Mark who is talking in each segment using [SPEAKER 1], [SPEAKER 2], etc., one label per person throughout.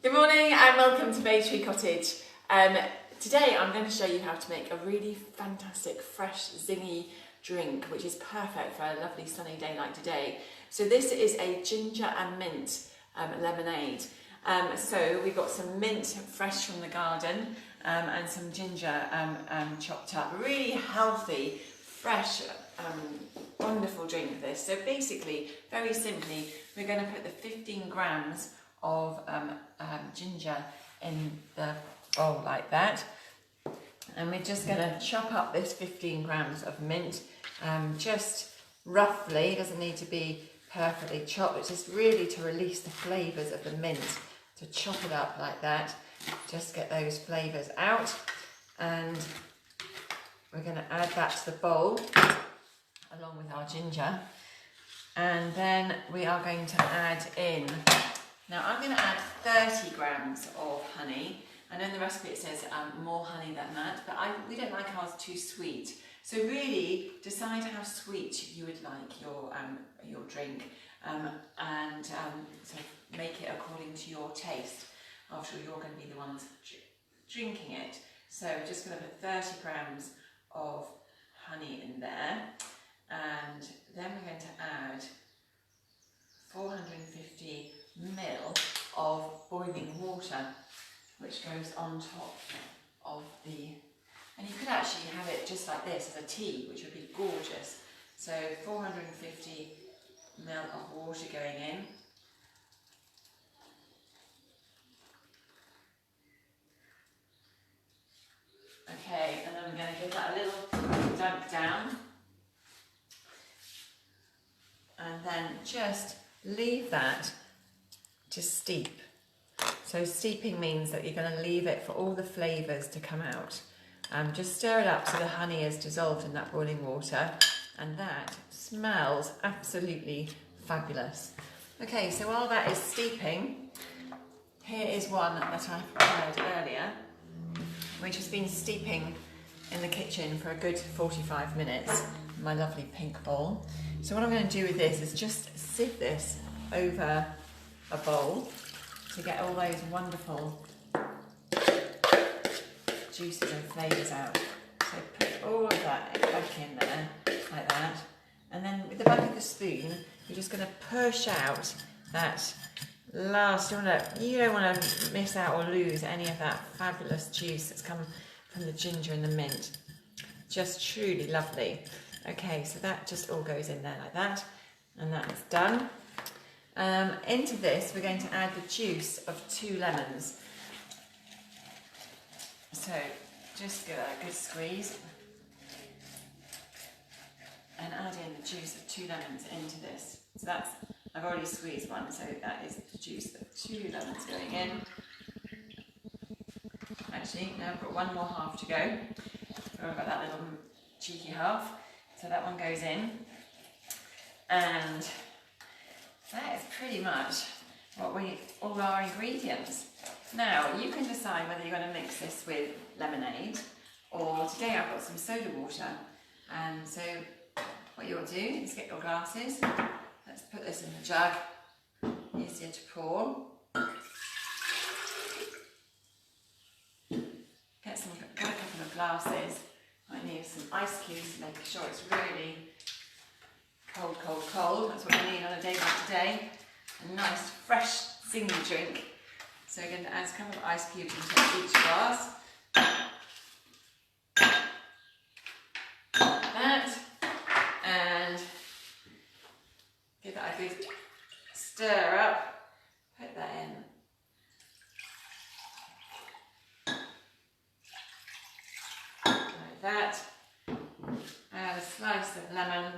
[SPEAKER 1] Good morning and welcome to Bay Tree Cottage. Today I'm going to show you how to make a really fantastic, fresh, zingy drink which is perfect for a lovely sunny day like today. So this is a ginger and mint lemonade. So we've got some mint fresh from the garden and some ginger chopped up. Really healthy, fresh, wonderful drink this. So basically, very simply, we're going to put the 15 grams of ginger in the bowl like that, and we're just going to chop up this 15 grams of mint, just roughly. It doesn't need to be perfectly chopped, it's just really to release the flavours of the mint, to chop it up like that, just get those flavours out. And we're going to add that to the bowl along with our ginger, and then we are going to add in, now I'm going to add 30 grams of honey. I know in the recipe it says more honey than that, but we don't like ours too sweet. So really decide how sweet you would like your drink, and so make it according to your taste. After all, you're going to be the ones drinking it. So we're just going to put 30 grams of honey in there, and then we're going to add 450 ml of boiling water, which goes on top of the, and you could actually have it just like this as a tea, which would be gorgeous. So 450 ml of water going in. Okay, and then we're going to give that a little dunk down, and then just leave that to steep. So steeping means that you're going to leave it for all the flavours to come out. Just stir it up so the honey is dissolved in that boiling water, and that smells absolutely fabulous. Okay, so while that is steeping, here is one that I prepared earlier, which has been steeping in the kitchen for a good 45 minutes, in my lovely pink bowl. So what I'm going to do with this is just sieve this over a bowl to get all those wonderful juices and flavours out. So put all of that back in there, like that. And then with the back of the spoon, you're just going to push out that last, you don't want to miss out or lose any of that fabulous juice that's come from the ginger and the mint. Just truly lovely. Okay, so that just all goes in there like that, and that's done. Into this we're going to add the juice of 2 lemons. So just give that a good squeeze and add in the juice of 2 lemons into this. So that's, I've already squeezed one, so that is the juice of 2 lemons going in. Actually, now I've got one more half to go. I've got that little cheeky half. So that one goes in, and that is pretty much all our ingredients. Now you can decide whether you're going to mix this with lemonade, or today I've got some soda water. And so what you'll do is get your glasses. Let's put this in the jug, easier to pour. Get a couple of glasses. Might need some ice cubes to make sure it's really cold, cold, cold. That's what we need on a day like today. A nice, fresh, zingy drink. So we're going to add a couple of ice cubes into each glass. Like that. And give that a good stir up. Put that in. Like that. Add a slice of lemon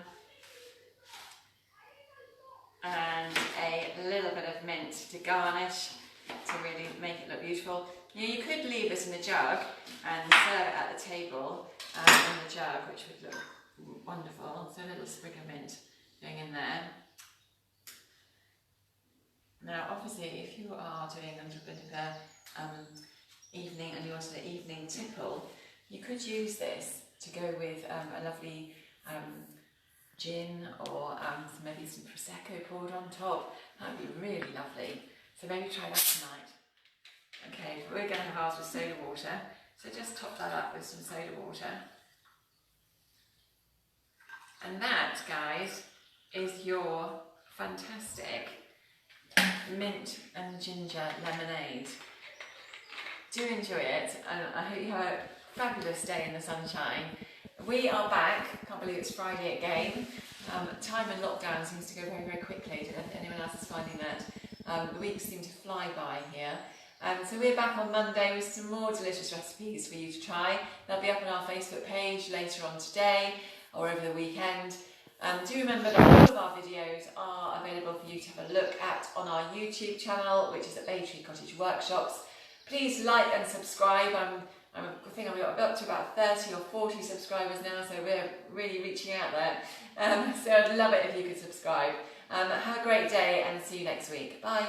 [SPEAKER 1] and a little bit of mint to garnish, to really make it look beautiful. Now you could leave this in a jug and serve it at the table in the jug, which would look wonderful. So a little sprig of mint going in there. Now obviously if you are doing a little bit of a evening and you wanted an evening tipple, you could use this to go with a lovely gin, or maybe some Prosecco poured on top. That would be really lovely. So maybe try that tonight. Okay, we're going to have ours with soda water, so just top that up with some soda water. And that, guys, is your fantastic mint and ginger lemonade. Do enjoy it, and I hope you have a fabulous day in the sunshine. We are back. Can't believe it's Friday again. Time in lockdown seems to go very, very quickly. I don't know if anyone else is finding that. The weeks seem to fly by here. So we're back on Monday with some more delicious recipes for you to try. They'll be up on our Facebook page later on today or over the weekend. Do remember that all of our videos are available for you to have a look at on our YouTube channel, which is at Bay Tree Cottage Workshops. Please like and subscribe. I think I've got up to about 30 or 40 subscribers now, so we're really reaching out there. So I'd love it if you could subscribe. Have a great day and see you next week. Bye.